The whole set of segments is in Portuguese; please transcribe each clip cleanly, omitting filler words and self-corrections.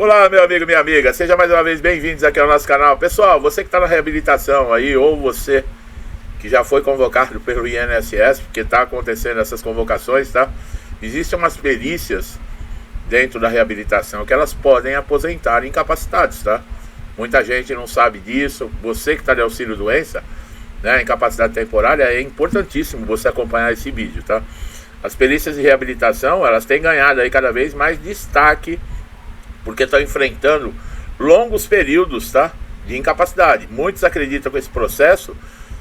Olá, meu amigo, minha amiga, seja mais uma vez bem-vindos aqui ao nosso canal. Pessoal, você que está na reabilitação aí, ou você que já foi convocado pelo INSS, porque está acontecendo essas convocações, tá? Existem umas perícias dentro da reabilitação que elas podem aposentar incapacitados, tá? Muita gente não sabe disso. Você que está de auxílio-doença, né, incapacidade temporária, é importantíssimo você acompanhar esse vídeo, tá? As perícias de reabilitação, elas têm ganhado aí cada vez mais destaque, porque estão enfrentando longos períodos, tá, de incapacidade. Muitos acreditam que esse processo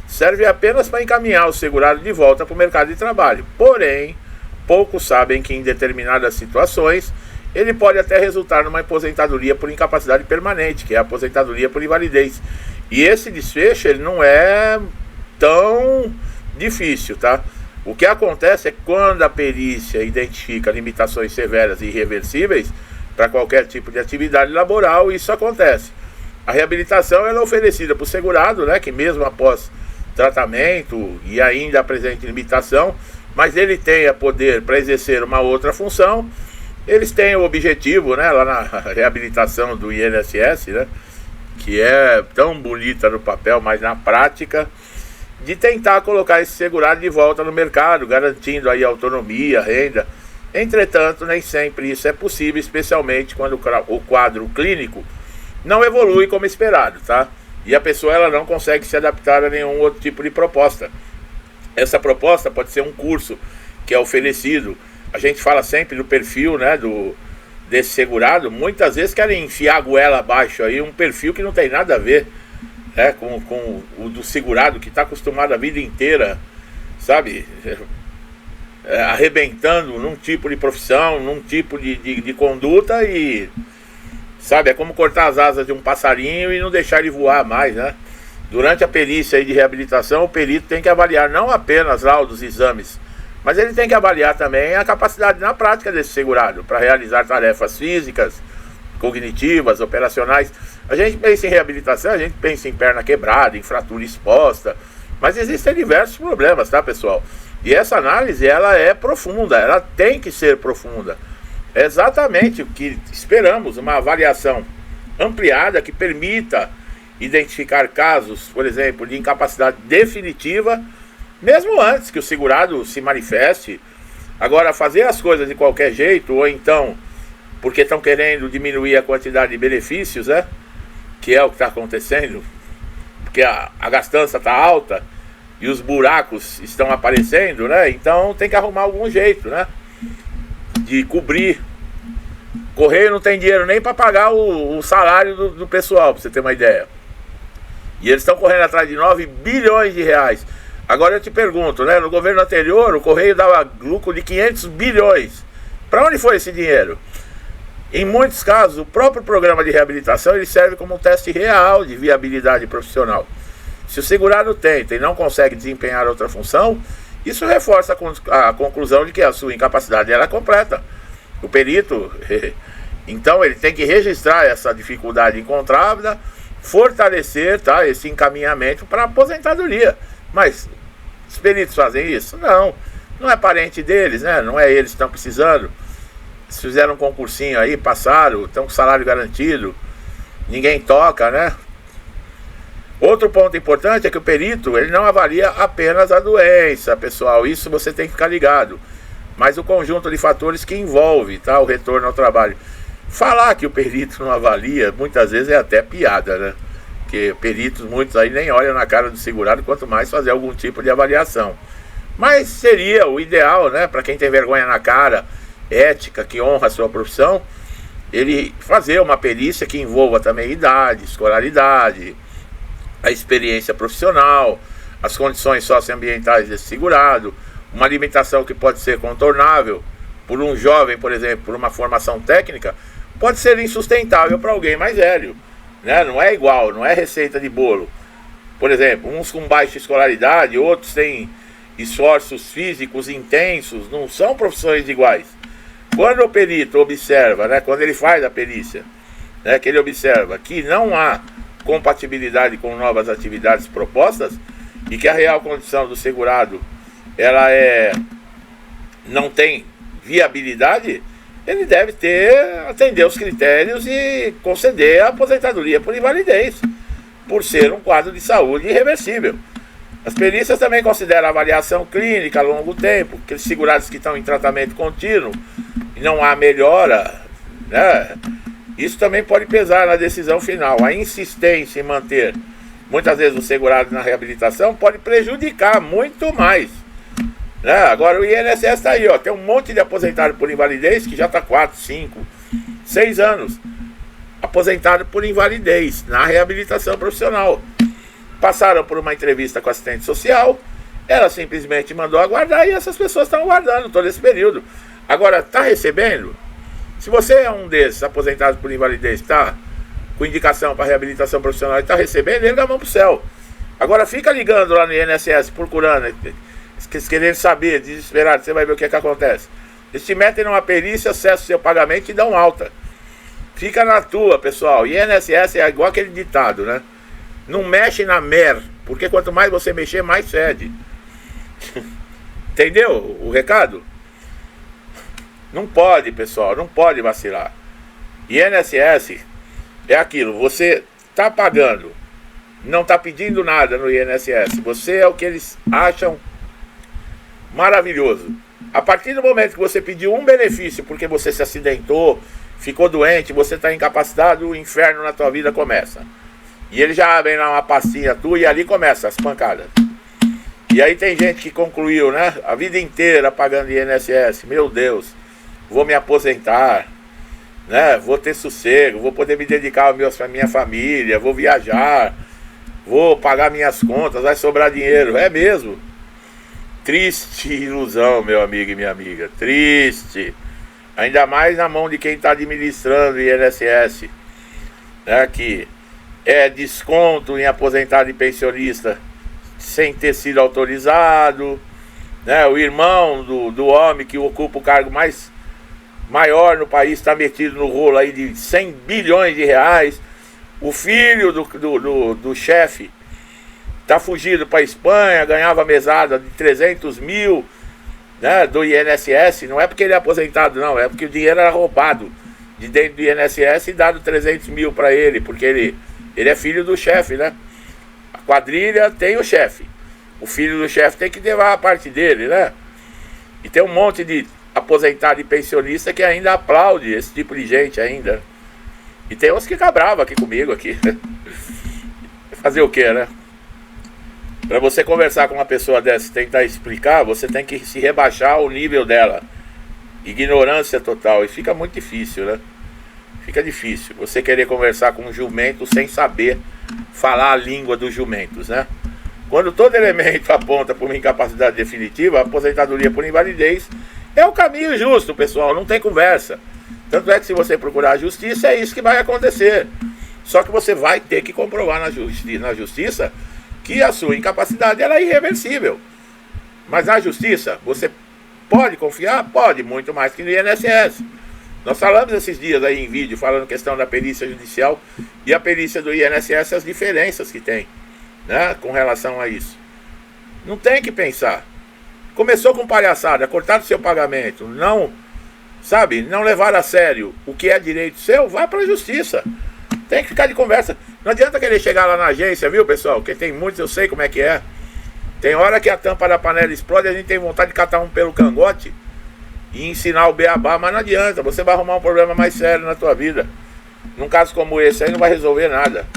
serve apenas para encaminhar o segurado de volta para o mercado de trabalho. Porém, poucos sabem que em determinadas situações ele pode até resultar numa aposentadoria por incapacidade permanente, que é a aposentadoria por invalidez. E esse desfecho ele não é tão difícil, tá? O que acontece é que quando a perícia identifica limitações severas e irreversíveis para qualquer tipo de atividade laboral, isso acontece. A reabilitação ela é oferecida para o segurado, né, que mesmo após tratamento e ainda apresente limitação, mas ele tenha poder para exercer uma outra função. Eles têm o objetivo, né, lá na reabilitação do INSS, né, que é tão bonita no papel, mas na prática, de tentar colocar esse segurado de volta no mercado, garantindo aí autonomia, renda. Entretanto, nem sempre isso é possível, especialmente quando o quadro clínico não evolui como esperado, tá? E a pessoa ela não consegue se adaptar a nenhum outro tipo de proposta. Essa proposta pode ser um curso que é oferecido. A gente fala sempre do perfil, né, desse segurado. Muitas vezes querem enfiar a goela abaixo aí, um perfil que não tem nada a ver, né, com o do segurado que está acostumado a vida inteira, sabe, arrebentando num tipo de profissão, num tipo de conduta e, sabe, é como cortar as asas de um passarinho e não deixar ele voar mais, né? Durante a perícia aí de reabilitação, o perito tem que avaliar não apenas laudos e exames, mas ele tem que avaliar também a capacidade na prática desse segurado para realizar tarefas físicas, cognitivas, operacionais. A gente pensa em reabilitação, a gente pensa em perna quebrada, em fratura exposta, mas existem diversos problemas, tá, pessoal? E essa análise, ela é profunda, ela tem que ser profunda. É exatamente o que esperamos, uma avaliação ampliada que permita identificar casos, por exemplo, de incapacidade definitiva, mesmo antes que o segurado se manifeste. Agora, fazer as coisas de qualquer jeito, ou então porque estão querendo diminuir a quantidade de benefícios, né, que é o que está acontecendo, porque a gastança está alta e os buracos estão aparecendo, né? Então tem que arrumar algum jeito, né, de cobrir. Correio não tem dinheiro nem para pagar o salário do pessoal, para você ter uma ideia. E eles estão correndo atrás de 9 bilhões de reais. Agora eu te pergunto, né, no governo anterior o Correio dava lucro de 500 bilhões. Para onde foi esse dinheiro? Em muitos casos, o próprio programa de reabilitação ele serve como um teste real de viabilidade profissional. Se o segurado tenta e não consegue desempenhar outra função, isso reforça a conclusão de que a sua incapacidade era completa. O perito, então, ele tem que registrar essa dificuldade encontrada, fortalecer, tá, esse encaminhamento para a aposentadoria. Mas os peritos fazem isso? Não. Não é parente deles, né? Não é eles que estão precisando. Eles fizeram um concursinho aí, passaram, estão com salário garantido, ninguém toca, né? Outro ponto importante é que o perito, ele não avalia apenas a doença, pessoal, isso você tem que ficar ligado, mas o conjunto de fatores que envolve, tá, o retorno ao trabalho. Falar que o perito não avalia, muitas vezes é até piada, né? Porque peritos, muitos aí nem olham na cara do segurado, quanto mais fazer algum tipo de avaliação. Mas seria o ideal, né, para quem tem vergonha na cara, ética, que honra a sua profissão, ele fazer uma perícia que envolva também idade, escolaridade, a experiência profissional, as condições socioambientais desse segurado, uma limitação que pode ser contornável por um jovem, por exemplo, por uma formação técnica, pode ser insustentável para alguém mais velho, né? Não é igual, não é receita de bolo. Por exemplo, uns com baixa escolaridade, outros têm esforços físicos intensos, não são profissões iguais. Quando o perito observa, né, quando ele faz a perícia, né, que ele observa que não há compatibilidade com novas atividades propostas e que a real condição do segurado ela não tem viabilidade, ele deve atender os critérios e conceder a aposentadoria por invalidez, por ser um quadro de saúde irreversível. As perícias também consideram a avaliação clínica a longo tempo, aqueles segurados que estão em tratamento contínuo e não há melhora, né? Isso também pode pesar na decisão final. A insistência em manter, muitas vezes, o segurado na reabilitação pode prejudicar muito mais, né? Agora o INSS está aí, ó, tem um monte de aposentado por invalidez que já está 4, 5, 6 anos aposentado por invalidez na reabilitação profissional. Passaram por uma entrevista com a assistente social, ela simplesmente mandou aguardar e essas pessoas estão aguardando todo esse período. Agora, está recebendo? Se você é um desses aposentados por invalidez, está com indicação para reabilitação profissional e está recebendo, ele dá a mão para o céu. Agora fica ligando lá no INSS, procurando, querendo saber, desesperado, você vai ver o que acontece. Eles te metem numa perícia, acessam o seu pagamento e dão alta. Fica na tua, pessoal. INSS é igual aquele ditado, né? Não mexe na mer, porque quanto mais você mexer, mais fede. Entendeu o recado? Não pode, pessoal, não pode vacilar. INSS é aquilo, você está pagando, não está pedindo nada no INSS, você é o que eles acham maravilhoso. A partir do momento que você pediu um benefício porque você se acidentou, ficou doente, você está incapacitado, o inferno na tua vida começa. E eles já abrem lá uma pastinha tua e ali começa as pancadas. E aí tem gente que concluiu, né, a vida inteira pagando INSS. Meu Deus, vou me aposentar, né, vou ter sossego, vou poder me dedicar à minha família, vou viajar, vou pagar minhas contas, vai sobrar dinheiro. É mesmo. Triste ilusão, meu amigo e minha amiga. Triste. Ainda mais na mão de quem está administrando o INSS, né, que é desconto em aposentado e pensionista sem ter sido autorizado, né? O irmão do homem que ocupa o cargo maior no país está metido no rolo aí de 100 bilhões de reais. O filho do chefe está fugido para a Espanha, ganhava mesada de 300 mil, né, do INSS. Não é porque ele é aposentado, não, é porque o dinheiro era roubado de dentro do INSS e dado 300 mil para ele, porque ele é filho do chefe, né? A quadrilha tem o chefe. O filho do chefe tem que levar a parte dele, né? E tem um monte de aposentado e pensionista que ainda aplaude esse tipo de gente ainda. E tem uns que ficam bravos aqui comigo aqui. Fazer o quê, né? Para você conversar com uma pessoa dessa e tentar explicar, você tem que se rebaixar ao nível dela. Ignorância total. E fica muito difícil, né? Fica difícil você querer conversar com um jumento sem saber falar a língua dos jumentos, né? Quando todo elemento aponta para uma incapacidade definitiva, a aposentadoria por invalidez é o caminho justo, pessoal, não tem conversa. Tanto é que se você procurar a justiça, é isso que vai acontecer. Só que você vai ter que comprovar na justiça que a sua incapacidade ela é irreversível. Mas na justiça, você pode confiar? Pode, muito mais que no INSS. Nós falamos esses dias aí em vídeo, falando questão da perícia judicial e a perícia do INSS, as diferenças que tem, né, com relação a isso. Não tem que pensar. Começou com palhaçada, cortar o seu pagamento, não, sabe, não levar a sério o que é direito seu, vai para a justiça. Tem que ficar de conversa. Não adianta querer chegar lá na agência, viu, pessoal? Porque tem muitos, eu sei como é que é. Tem hora que a tampa da panela explode e a gente tem vontade de catar um pelo cangote e ensinar o beabá, mas não adianta, você vai arrumar um problema mais sério na tua vida. Num caso como esse aí não vai resolver nada,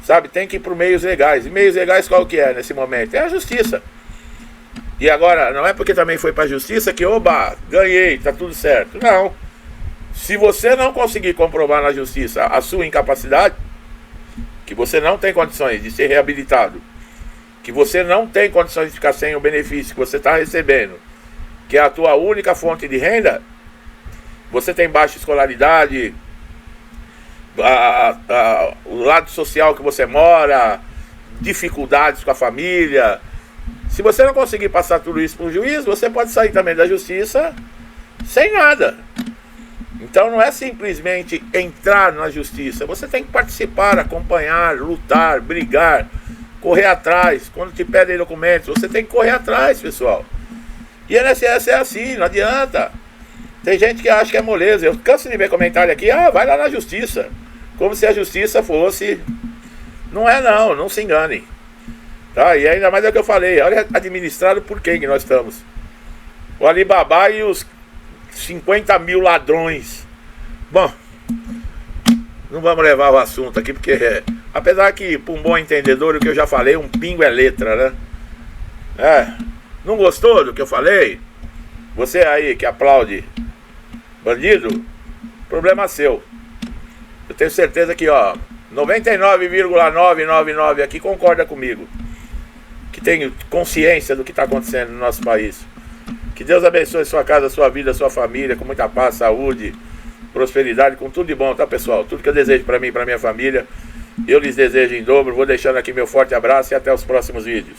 sabe? Tem que ir para meios legais. E meios legais qual que é nesse momento? É a justiça. E agora, não é porque também foi para a justiça que, oba, ganhei, tá tudo certo. Não. Se você não conseguir comprovar na justiça a sua incapacidade, que você não tem condições de ser reabilitado, que você não tem condições de ficar sem o benefício que você está recebendo, que é a tua única fonte de renda, você tem baixa escolaridade, o lado social que você mora, dificuldades com a família. Se você não conseguir passar tudo isso para o juiz, você pode sair também da justiça sem nada. Então não é simplesmente entrar na justiça, você tem que participar, acompanhar, lutar, brigar, correr atrás. Quando te pedem documentos, você tem que correr atrás, pessoal. E a INSS é assim, não adianta. Tem gente que acha que é moleza. Eu canso de ver comentário aqui, vai lá na justiça. Como se a justiça fosse... Não é não, não se enganem. Tá? E ainda mais é o que eu falei, olha administrado por quem que nós estamos. O Alibaba e os 50 mil ladrões. Bom, não vamos levar o assunto aqui, porque apesar que, para um bom entendedor, o que eu já falei, um pingo é letra, né? Não gostou do que eu falei? Você aí que aplaude bandido, problema seu. Eu tenho certeza que, 99,999 aqui concorda comigo, que tem consciência do que está acontecendo no nosso país. Que Deus abençoe sua casa, sua vida, sua família, com muita paz, saúde, prosperidade, com tudo de bom, tá, pessoal? Tudo que eu desejo para mim e para minha família, eu lhes desejo em dobro. Vou deixando aqui meu forte abraço e até os próximos vídeos.